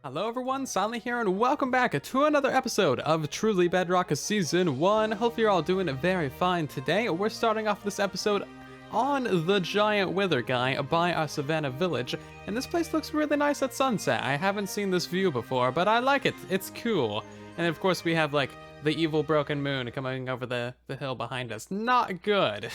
Hello everyone, Silent here, and welcome back to another episode of Truly Bedrock Season 1. Hope you're all doing very fine today. We're starting off this episode on the giant wither guy by our savannah village, and this place looks really nice at sunset. I haven't seen this view before, but I like it. It's cool. And of course we have like the evil broken moon coming over the hill behind us. Not good.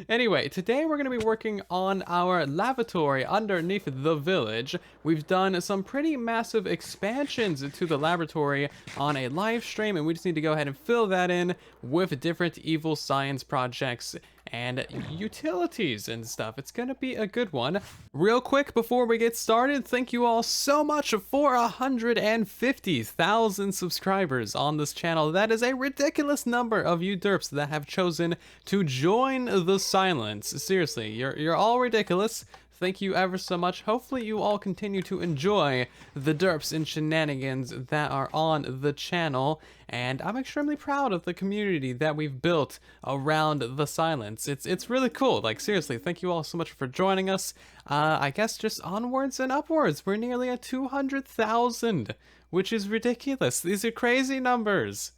Anyway, today we're going to be working on our lavatory underneath the village. We've done some pretty massive expansions to the laboratory on a live stream, and we just need to go ahead and fill that in with different evil science projects and utilities and stuff. It's gonna be a good one. Real quick before we get started, thank you all so much for 150,000 subscribers on this channel. That is a ridiculous number of you derps that have chosen to join the silence. Seriously, you're all ridiculous. Thank you ever so much. Hopefully you all continue to enjoy the derps and shenanigans that are on the channel. And I'm extremely proud of the community that we've built around the silence. It's really cool. Like, seriously, thank you all so much for joining us. I guess just onwards and upwards. We're nearly at 200,000, which is ridiculous. These are crazy numbers.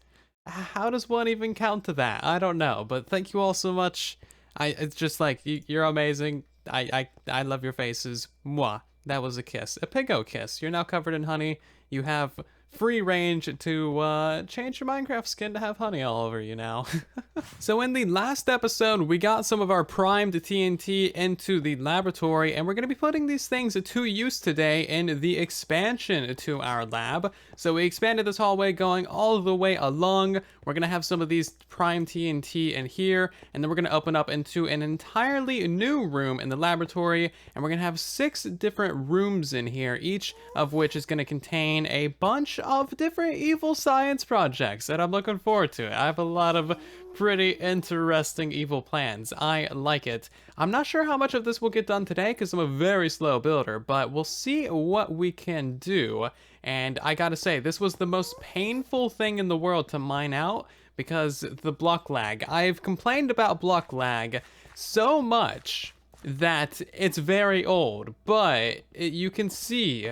How does one even count to that? I don't know, but thank you all so much. It's just like, you're amazing. I love your faces. Mwah. That was a kiss. A piggo kiss. You're now covered in honey. You have free range to change your Minecraft skin to have honey all over you now. So in the last episode, we got some of our primed TNT into the laboratory, and we're going to be putting these things to use today in the expansion to our lab. So we expanded this hallway going all the way along. We're going to have some of these primed TNT in here, and then we're going to open up into an entirely new room in the laboratory, and we're going to have 6 different rooms in here, each of which is going to contain a bunch of different evil science projects, and I'm looking forward to it. I have a lot of pretty interesting evil plans. I like it. I'm not sure how much of this will get done today because I'm a very slow builder, but we'll see what we can do. And I gotta say, this was the most painful thing in the world to mine out because the block lag. I've complained about block lag so much that it's very old, but you can see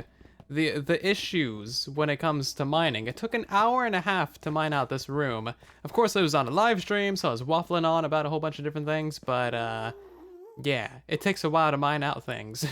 the issues when it comes to mining. It took an hour and a half to mine out this room. Of course, I was on a live stream, so I was waffling on about a whole bunch of different things, but yeah, it takes a while to mine out things.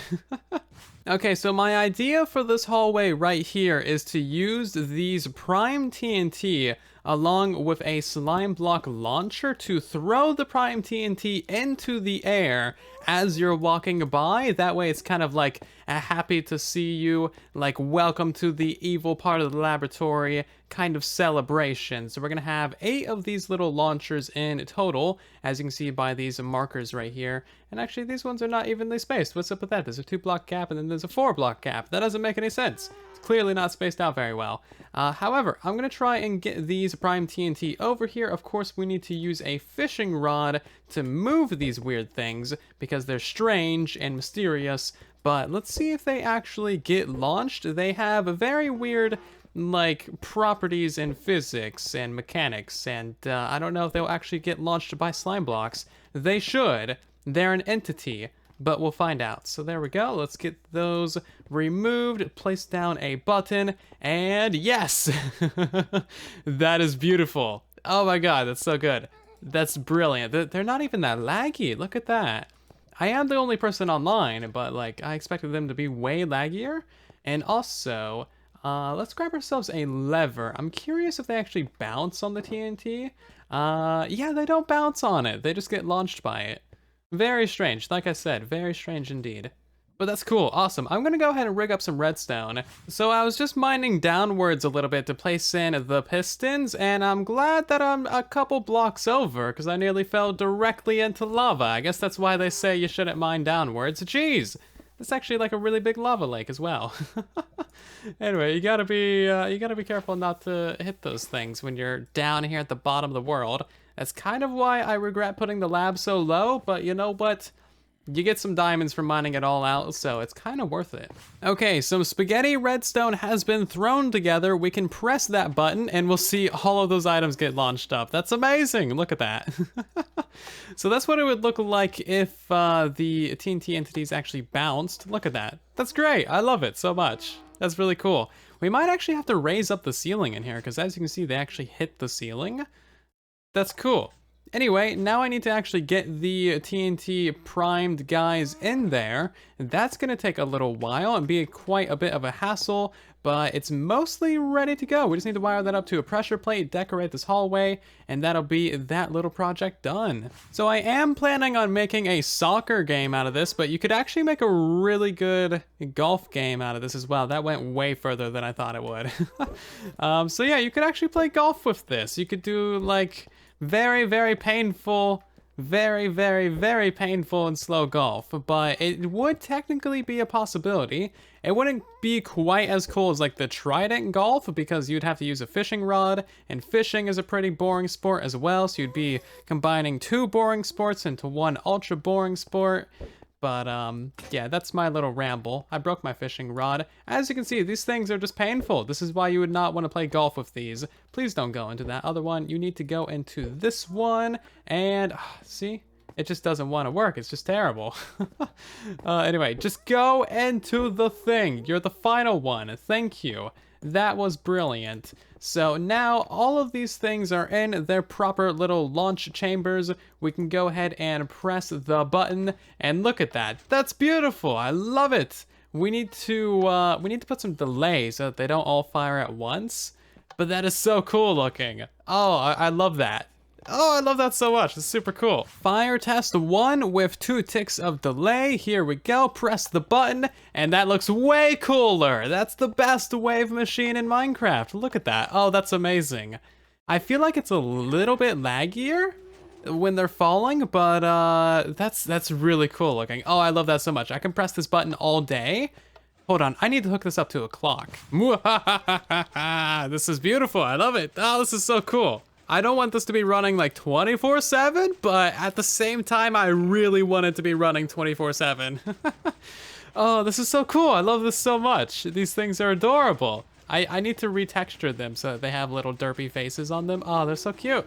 Okay, so my idea for this hallway right here is to use these prime TNT along with a slime block launcher to throw the prime TNT into the air as you're walking by. That way it's kind of like a happy to see you, like welcome to the evil part of the laboratory kind of celebration. So we're gonna have 8 of these little launchers in total, as you can see by these markers right here. And actually these ones are not evenly spaced. What's up with that? There's a 2-block gap and then there's a 4-block gap. That doesn't make any sense. It's clearly not spaced out very well. However, I'm gonna try and get these prime TNT over here. Of course, we need to use a fishing rod to move these weird things because they're strange and mysterious. But let's see if they actually get launched. They have a very weird like properties in physics and mechanics, and I don't know if they'll actually get launched by slime blocks. They should. They're an entity, but we'll find out. So there we go. Let's get those removed, place down a button, and yes! That is beautiful. Oh my god, that's so good. That's brilliant. They're not even that laggy. Look at that. I am the only person online, but like I expected them to be way laggier. And also, let's grab ourselves a lever. I'm curious if they actually bounce on the TNT. Yeah, they don't bounce on it. They just get launched by it. Very strange. Like I said, very strange indeed. But that's cool. Awesome. I'm going to go ahead and rig up some redstone. So I was just mining downwards a little bit to place in the pistons, and I'm glad that I'm a couple blocks over because I nearly fell directly into lava. I guess that's why they say you shouldn't mine downwards. Jeez. It's actually like a really big lava lake as well. Anyway, you gotta be careful not to hit those things when you're down here at the bottom of the world. That's kind of why I regret putting the lab so low, but you know what? You get some diamonds from mining it all out, so it's kind of worth it. Okay, some spaghetti redstone has been thrown together. We can press that button and we'll see all of those items get launched up. That's amazing, look at that. So that's what it would look like if the TNT entities actually bounced. Look at that, that's great, I love it so much. That's really cool. We might actually have to raise up the ceiling in here, because as you can see, they actually hit the ceiling. That's cool. Anyway, now I need to actually get the TNT primed guys in there. That's going to take a little while and be quite a bit of a hassle, but it's mostly ready to go. We just need to wire that up to a pressure plate, decorate this hallway, and that'll be that little project done. So I am planning on making a soccer game out of this, but you could actually make a really good golf game out of this as well. That went way further than I thought it would. So yeah, you could actually play golf with this. You could do like very, very painful, very painful and slow golf, but it would technically be a possibility. It wouldn't be quite as cool as like the trident golf, because you'd have to use a fishing rod, and fishing is a pretty boring sport as well, so you'd be combining two boring sports into one ultra boring sport. But yeah, that's my little ramble. I broke my fishing rod. As you can see, these things are just painful. This is why you would not want to play golf with these. Please don't go into that other one. You need to go into this one. And see, it just doesn't want to work. It's just terrible. Anyway, just go into the thing. You're the final one. Thank you. That was brilliant. So now all of these things are in their proper little launch chambers. We can go ahead and press the button, and look at that. That's beautiful. I love it. We need to put some delay so that they don't all fire at once. But that is so cool looking. Oh, I love that. Oh, I love that so much. It's super cool. Fire test 1 with 2 ticks of delay. Here we go. Press the button, and that looks way cooler. That's the best wave machine in Minecraft. Look at that. Oh, that's amazing. I feel like it's a little bit laggier when they're falling, but that's really cool looking. Oh, I love that so much. I can press this button all day. Hold on, I need to hook this up to a clock. This is beautiful. I love it. Oh, this is so cool. I don't want this to be running like 24/7, but at the same time, I really want it to be running 24/7. Oh, this is so cool. I love this so much. These things are adorable. I need to retexture them so that they have little derpy faces on them. Oh, they're so cute.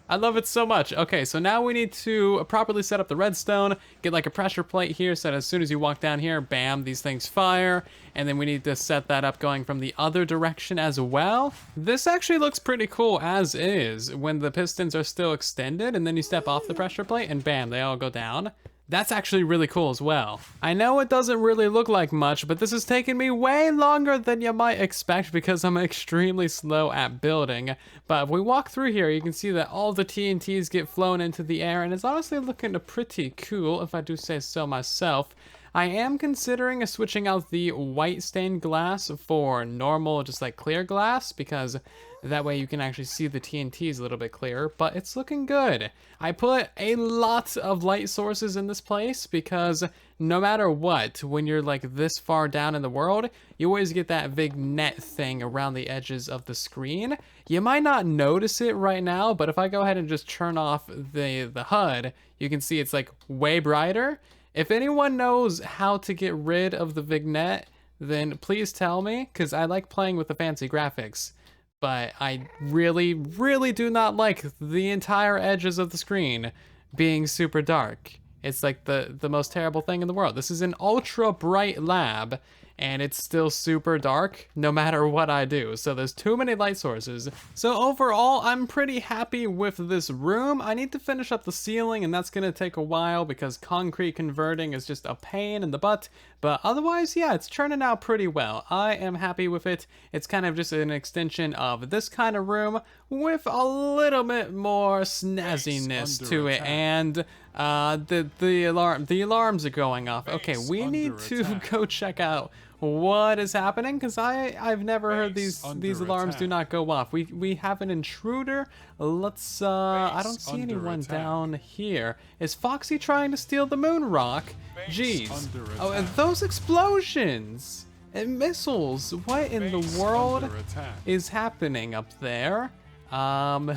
I love it so much. Okay, so now we need to properly set up the redstone, get like a pressure plate here so that as soon as you walk down here, bam, these things fire. And then we need to set that up going from the other direction as well. This actually looks pretty cool as is when the pistons are still extended, and then you step off the pressure plate and bam, they all go down. That's actually really cool as well. I know it doesn't really look like much, but this has taken me way longer than you might expect because I'm extremely slow at building. But if we walk through here, you can see that all the TNTs get flown into the air, and it's honestly looking pretty cool, if I do say so myself. I am considering switching out the white stained glass for normal, just like clear glass, because that way you can actually see the TNTs a little bit clearer, but it's looking good. I put a lot of light sources in this place because no matter what, when you're like this far down in the world, you always get that big net thing around the edges of the screen. You might not notice it right now, but if I go ahead and just turn off the HUD, you can see it's like way brighter. If anyone knows how to get rid of the vignette, then please tell me, because I like playing with the fancy graphics. But I really do not like the entire edges of the screen being super dark. It's like the most terrible thing in the world. This is an ultra bright lab, and it's still super dark no matter what I do. So there's too many light sources. So overall, I'm pretty happy with this room. I need to finish up the ceiling, and that's gonna take a while because concrete converting is just a pain in the butt. But otherwise, yeah, it's turning out pretty well. I am happy with it. It's kind of just an extension of this kind of room with a little bit more snazziness to it. And the alarms are going off. Okay, we need to go check out what is happening, because I've never heard these alarms do not go off. We have an intruder. Let's I don't see anyone down here. Is Foxy trying to steal the moon rock? Jeez. Oh, and those explosions and missiles. What in the world is happening up there? I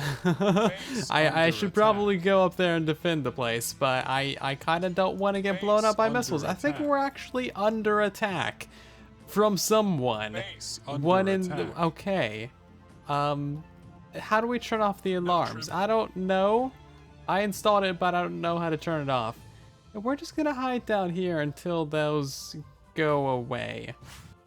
should probably go up there and defend the place, but I kind of don't want to get blown up by missiles. I think we're actually under attack from someone. Okay. How do we turn off the alarms? I don't know. I installed it, but I don't know how to turn it off. We're just gonna hide down here until those go away.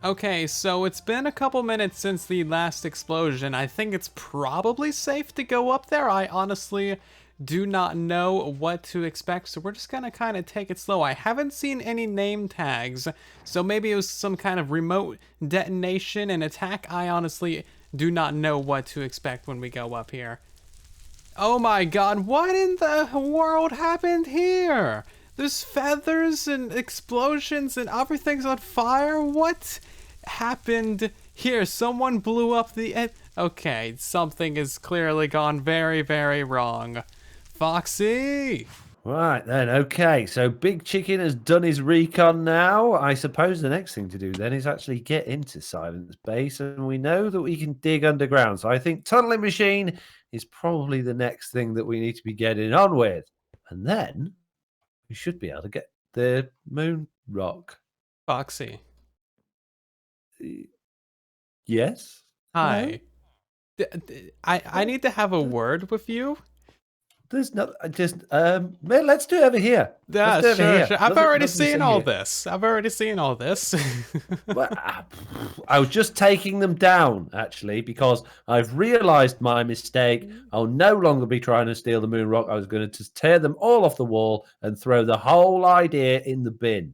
Okay, so it's been a couple minutes since the last explosion. I think it's probably safe to go up there. I honestly do not know what to expect, so we're just gonna kind of take it slow. I haven't seen any name tags, so maybe it was some kind of remote detonation and attack. I honestly do not know what to expect when we go up here. Oh my god, what in the world happened here? There's feathers and explosions and everything's on fire? What happened here? Someone blew up the okay, something has clearly gone very, very wrong. Foxy! Right then, okay. So Big Chicken has done his recon now. I suppose the next thing to do then is actually get into Silence Base, and we know that we can dig underground. So I think Tunneling Machine is probably the next thing that we need to be getting on with. And then we should be able to get the moon rock. Foxy. Yes? Hi. I need to have a word with you. There's not just man, let's do it over here. Yeah, Let's do it over here. sure. I've Nothing- already nothing to seen see all here. this. I've already seen all this. Well, I was just taking them down, actually, because I've realised my mistake. I'll no longer be trying to steal the moon rock. I was going to just tear them all off the wall and throw the whole idea in the bin.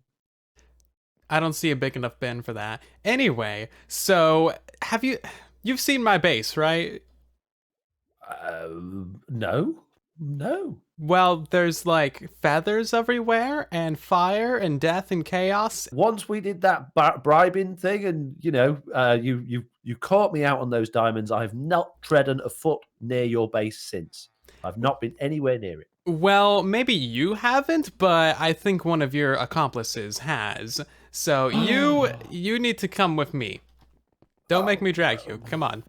I don't see a big enough bin for that. Anyway, so you've seen my base, right? No. Well, there's like feathers everywhere and fire and death and chaos. Once we did that bribing thing, and you caught me out on those diamonds. I've not treaded a foot near your base since. I've not been anywhere near it. Well, maybe you haven't, but I think one of your accomplices has. So you need to come with me. Don't make me drag you. Come on.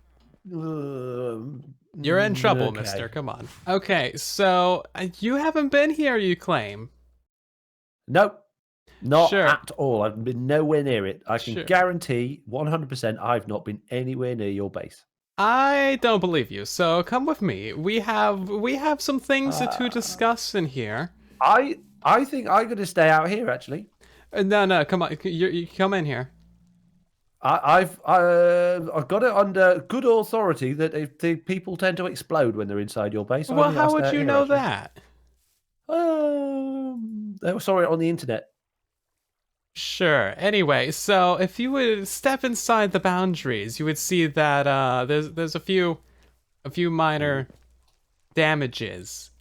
You're in trouble, okay. mister. Come on. Okay, so you haven't been here, you claim. Nope. Not Sure. at all. I've been nowhere near it. I can Sure. guarantee 100% I've not been anywhere near your base. I don't believe you, so come with me. We have some things to discuss in here. I think I'm going to stay out here, actually. No, come on. You come in here. I've got it under good authority that if the people tend to explode when they're inside your base. Well, how would you know that? I saw it on the internet. Sure. Anyway, so if you would step inside the boundaries, you would see that there's a few minor damages.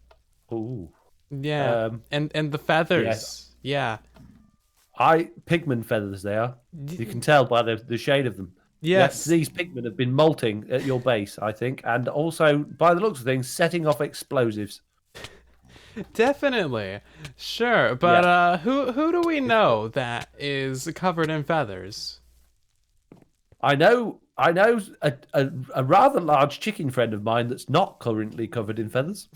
Ooh. Yeah. And the feathers. Yeah. Pigment feathers they are. You can tell by the shade of them. Yes. These pigmen have been molting at your base, I think, and also, by the looks of things, setting off explosives. Definitely. Sure. But who do we know that is covered in feathers? I know a rather large chicken friend of mine that's not currently covered in feathers.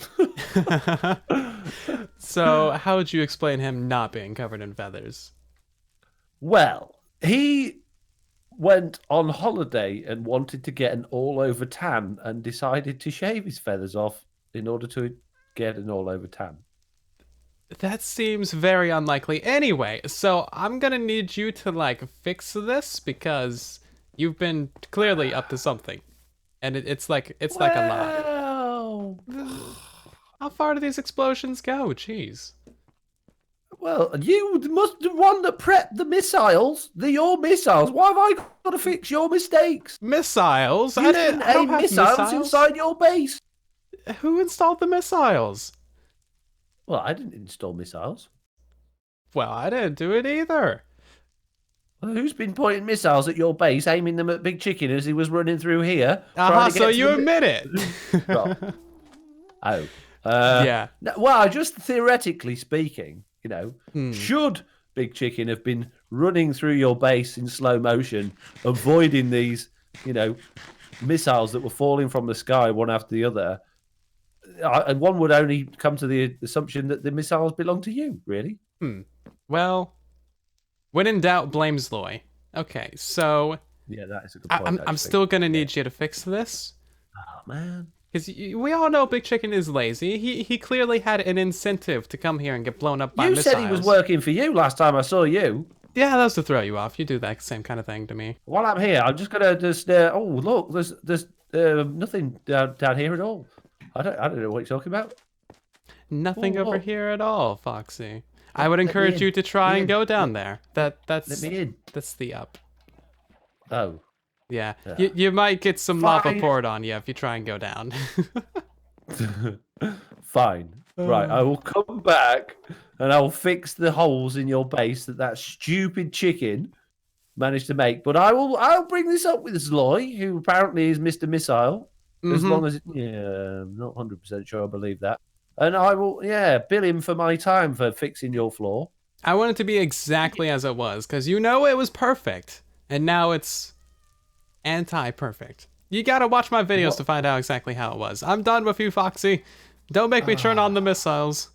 So how would you explain him not being covered in feathers? Well, he went on holiday and wanted to get an all-over tan and decided to shave his feathers off in order to get an all-over tan. That seems very unlikely. Anyway, so I'm gonna need you to like fix this because you've been clearly up to something, and it's like a lie. Well, How far do these explosions go? Jeez. well, you must be the one that prepped the missiles. They're your missiles. Why have I got to fix your mistakes? Missiles? You I didn't don't aim have missiles inside your base. Who installed the missiles? Well, I didn't install missiles. Well, I didn't do it either. Well, who's been pointing missiles at your base, aiming them at Big Chicken as he was running through here? trying to So get to you the- admit it. Oh. Yeah. Well, just theoretically speaking, Hmm. should Big Chicken have been running through your base in slow motion, avoiding these, missiles that were falling from the sky one after the other, and one would only come to the assumption that the missiles belong to you, really. Well, when in doubt, blame Zloy. Okay, so Yeah, that is a good point. I'm still gonna need you to fix this. Oh, man. Because we all know Big Chicken is lazy. He clearly had an incentive to come here and get blown up by You missiles. said he was working for you last time I saw you. Yeah, that was to throw you off. You do that same kind of thing to me. While I'm here, I'm just gonna just. Oh, look, there's nothing down here at all. I don't know what you're talking about. Oh, Nothing over look, here at all, Foxy. I would let me encourage in. you to Let try me and in. go down there. Let me in. That's the up. Oh, Yeah, yeah. you might get some lava Fine. poured on you if you try and go down. Fine. Right, I will come back and I'll fix the holes in your base that stupid chicken managed to make. But I'll bring this up with Zloy, who apparently is Mr. Missile, as Mm-hmm. long as I'm not 100% sure I believe that. And I will, yeah, bill him for my time for fixing your floor. I want it to be exactly as it was, because you know it was perfect, and now it's anti-perfect. You gotta watch my videos to What? find out exactly how it was. I'm done with you, Foxy. Don't make me turn on the missiles.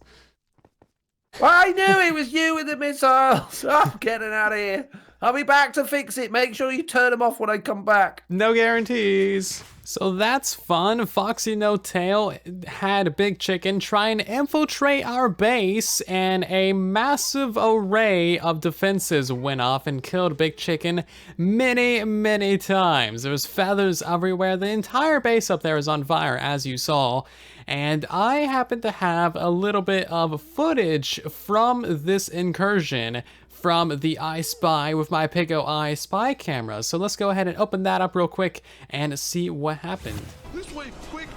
I knew it was you with the missiles. I'm getting out of here. I'll be back to fix it. Make sure you turn them off when I come back. No guarantees. So that's fun. Foxy No Tail had Big Chicken try and infiltrate our base, and a massive array of defenses went off and killed Big Chicken many, many times. There was feathers everywhere. The entire base up there is on fire, as you saw. And I happen to have a little bit of footage from this incursion from the I Spy with my Pigo Eye spy camera. So let's go ahead and open that up real quick and see what happened. This way, quick!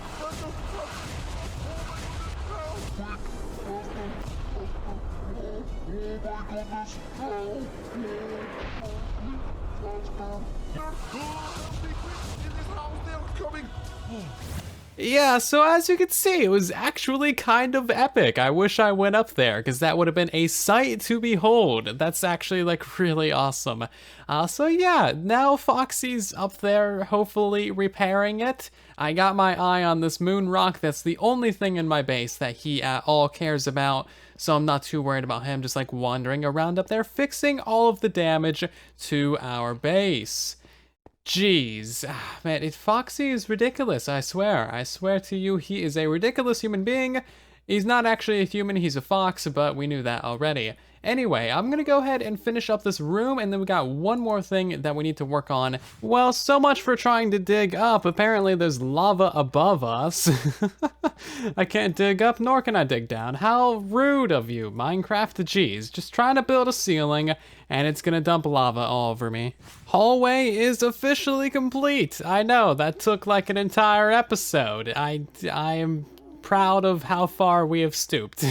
Yeah, so as you can see, it was actually kind of epic. I wish I went up there, because that would have been a sight to behold. That's actually, like, really awesome. So yeah, now Foxy's up there, hopefully repairing it. I got my eye on this moon rock. That's the only thing in my base that he at all cares about, so I'm not too worried about him just, like, wandering around up there, fixing all of the damage to our base. Jeez, man, Foxy is ridiculous, I swear. I swear to you, he is a ridiculous human being. He's not actually a human, he's a fox, but we knew that already. Anyway, I'm gonna go ahead and finish up this room, and then we got one more thing that we need to work on. Well, so much for trying to dig up. Apparently there's lava above us. I can't dig up, nor can I dig down. How rude of you, Minecraft. Jeez, just trying to build a ceiling, and it's gonna dump lava all over me. Hallway is officially complete. I know, that took like an entire episode. I am proud of how far we have stooped.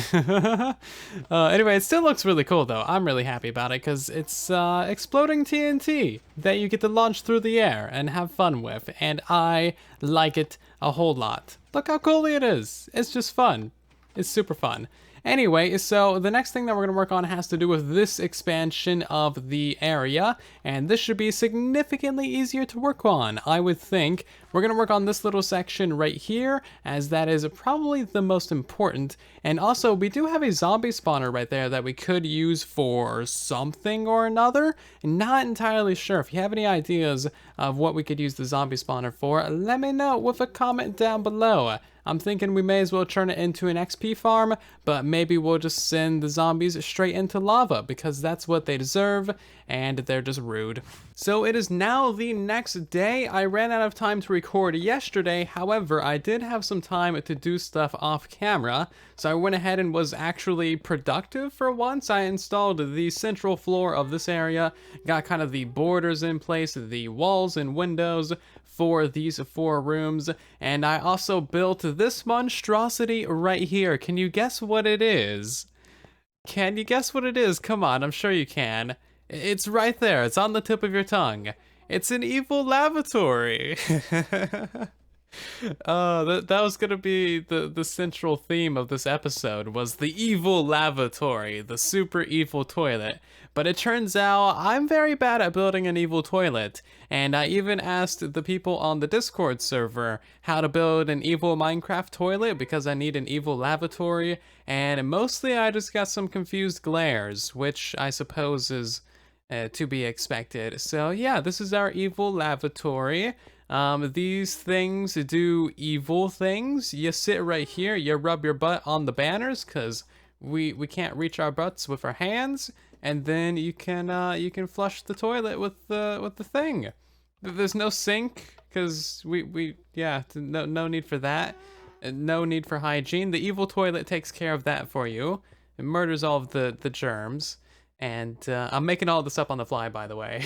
Anyway, it still looks really cool though. I'm really happy about it because it's exploding TNT that you get to launch through the air and have fun with, and I like it a whole lot. Look how cool it is. It's just fun. It's super fun. Anyway, so the next thing that we're going to work on has to do with this expansion of the area, and this should be significantly easier to work on, I would think. We're going to work on this little section right here, as that is probably the most important, and also we do have a zombie spawner right there that we could use for something or another. Not entirely sure. If you have any ideas of what we could use the zombie spawner for, let me know with a comment down below. I'm thinking we may as well turn it into an XP farm, but maybe we'll just send the zombies straight into lava because that's what they deserve, and they're just rude. So it is now the next day. I ran out of time to record yesterday, however, I did have some time to do stuff off camera, so I went ahead and was actually productive for once. I installed the central floor of this area, got kind of the borders in place, the walls and windows for these 4 rooms, and I also built this monstrosity right here. Can you guess what it is? Can you guess what it is? Come on, I'm sure you can. It's right there. It's on the tip of your tongue. It's an evil lavatory. That was gonna be the central theme of this episode, was the evil lavatory, the super evil toilet. But it turns out I'm very bad at building an evil toilet, and I even asked the people on the Discord server how to build an evil Minecraft toilet because I need an evil lavatory, and mostly I just got some confused glares, which I suppose is to be expected. So yeah, this is our evil lavatory. These things do evil things. You sit right here, you rub your butt on the banners, because we can't reach our butts with our hands, and then you can flush the toilet with the thing. There's no sink because yeah, no need for that. No need for hygiene. The evil toilet takes care of that for you. It murders all of the germs. And I'm making all this up on the fly, by the way.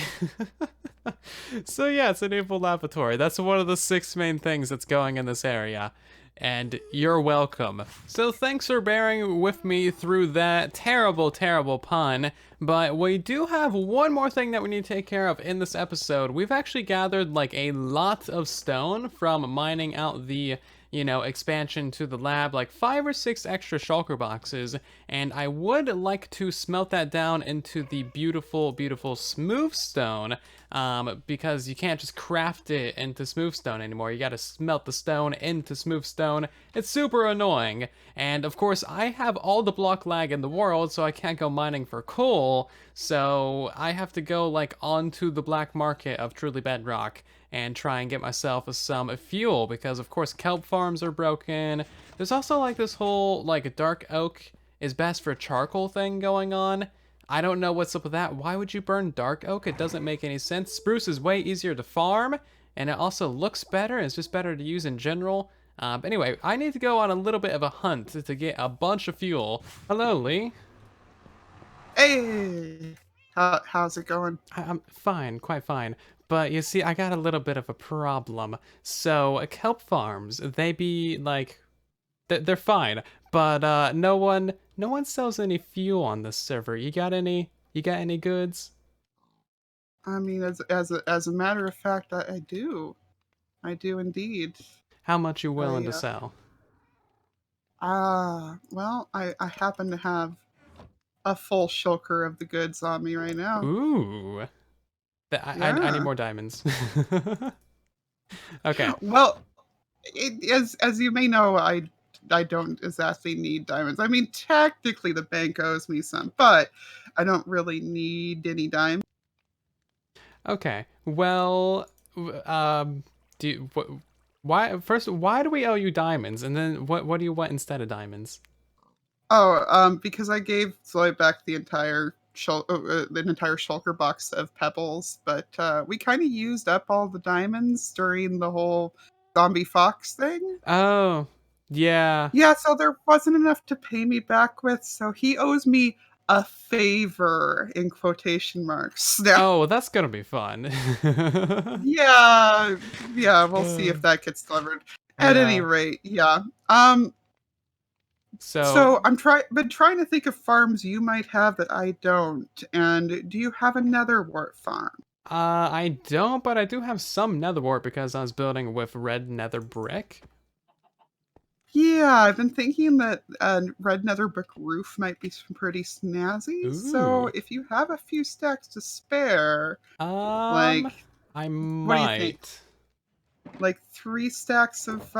So yeah, it's an evil lavatory. That's one of the 6 main things that's going in this area. And you're welcome. So thanks for bearing with me through that terrible, terrible pun. But we do have one more thing that we need to take care of in this episode. We've actually gathered like a lot of stone from mining out the expansion to the lab, like 5 or 6 extra shulker boxes, and I would like to smelt that down into the beautiful, beautiful smooth stone, because you can't just craft it into smooth stone anymore. You gotta smelt the stone into smooth stone. It's super annoying, and of course I have all the block lag in the world, so I can't go mining for coal, so I have to go like onto the black market of truly Bedrock and try and get myself some fuel, because of course kelp farms are broken. There's also like this whole like dark oak is best for charcoal thing going on. I don't know what's up with that. Why would you burn dark oak? It doesn't make any sense. Spruce is way easier to farm, and it also looks better. It's just better to use in general. But anyway, I need to go on a little bit of a hunt to get a bunch of fuel. Hello, Lee. Hey, how's it going? I'm fine, quite fine. But you see, I got a little bit of a problem. So, kelp farms, they be like, they're fine, but no one sells any fuel on this server. You got any goods? I mean, as a matter of fact, I do indeed. How much you willing I, to sell? Well, I happen to have a full shulker of the goods on me right now. Ooh. I Yeah. need more diamonds. Okay. Well, as you may know, I don't exactly need diamonds. I mean, technically the bank owes me some, but I don't really need any diamonds. Okay. Well, do you, why do we owe you diamonds? And then what do you want instead of diamonds? Oh, because I gave Zoe back the entire shulker box of pebbles, but we kind of used up all the diamonds during the whole zombie fox thing. Oh, yeah. Yeah, so there wasn't enough to pay me back with, so he owes me a favor in quotation marks. Now, Oh, that's gonna be fun. yeah, we'll see if that gets delivered. At any Yeah. rate, yeah. So So I'm been trying to think of farms you might have that I don't. And do you have a netherwort farm? I don't, but I do have some netherwort because I was building with red nether brick. Yeah, I've been thinking that a red nether brick roof might be pretty snazzy. So Ooh. if you have a few stacks to spare, I like, what do you think? might. Like 3 stacks of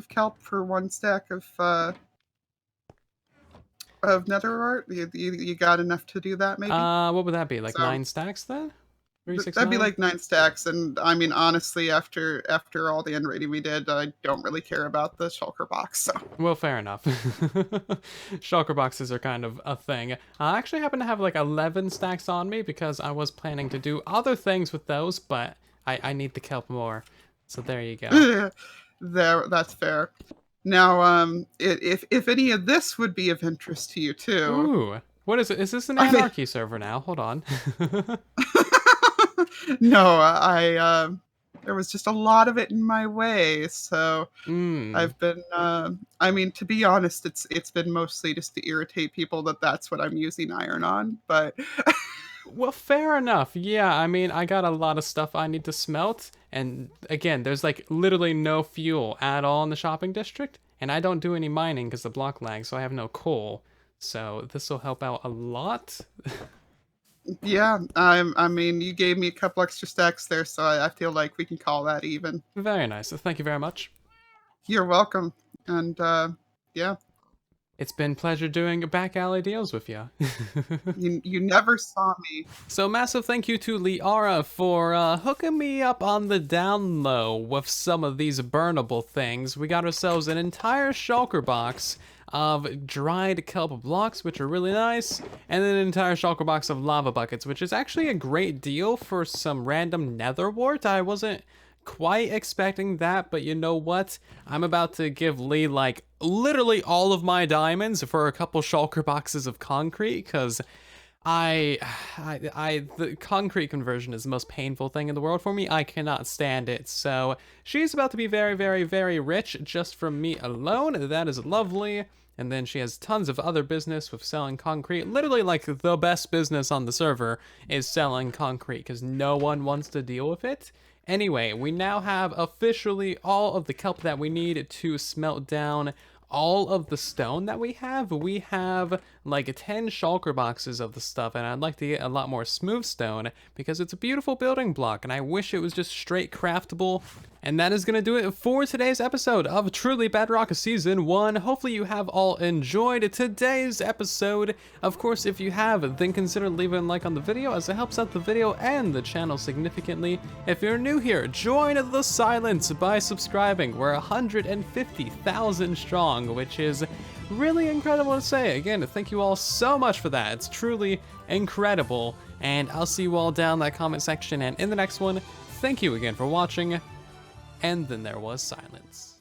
kelp for 1 stack of netherwort? You got enough to do that, maybe? What would that be? Like So 9 stacks then? 3, 6, that'd be 9? like 9 stacks, and I mean, honestly, after all the unrating we did, I don't really care about the shulker box. So Well, fair enough. Shulker boxes are kind of a thing. I actually happen to have like 11 stacks on me because I was planning to do other things with those, but I need the kelp more. So there you go. that's fair. Now, if any of this would be of interest to you too, Ooh, what is it? Is this an I mean, anarchy server now? Hold on. no, there was just a lot of it in my way, so Hmm. I've been. I mean, to be honest, it's been mostly just to irritate people that's what I'm using iron on, but. Well, fair enough. Yeah, I mean, I got a lot of stuff I need to smelt, and again, there's like literally no fuel at all in the shopping district, and I don't do any mining because the block lag, so I have no coal. So this will help out a lot. Yeah, I mean, you gave me a couple extra stacks there, so I feel like we can call that even. Very nice. Thank you very much. You're welcome. And yeah, It's been pleasure doing back alley deals with you. you never saw me. So massive thank you to Lyarrah for hooking me up on the down low with some of these burnable things. We got ourselves an entire shulker box of dried kelp blocks, which are really nice, and then an entire shulker box of lava buckets, which is actually a great deal for some random nether wart. I wasn't quite expecting that, but you know what? I'm about to give Lee like literally all of my diamonds for a couple shulker boxes of concrete, because the concrete conversion is the most painful thing in the world for me. I cannot stand it. So she's about to be very, very, very rich just from me alone. That is lovely. And then she has tons of other business with selling concrete. Literally, like, the best business on the server is selling concrete because no one wants to deal with it. Anyway, we now have officially all of the kelp that we need to smelt down all of the stone that we have. We have like 10 shulker boxes of the stuff, and I'd like to get a lot more smooth stone because it's a beautiful building block and I wish it was just straight craftable. And that is going to do it for today's episode of Truly Bedrock Season 1. Hopefully you have all enjoyed today's episode. Of course, if you have, then consider leaving a like on the video as it helps out the video and the channel significantly. If you're new here, join the Silence by subscribing. We're 150,000 strong, which is really incredible to say. Again, thank you all so much for that. It's truly incredible. And I'll see you all down in that comment section and in the next one. Thank you again for watching. And then there was silence.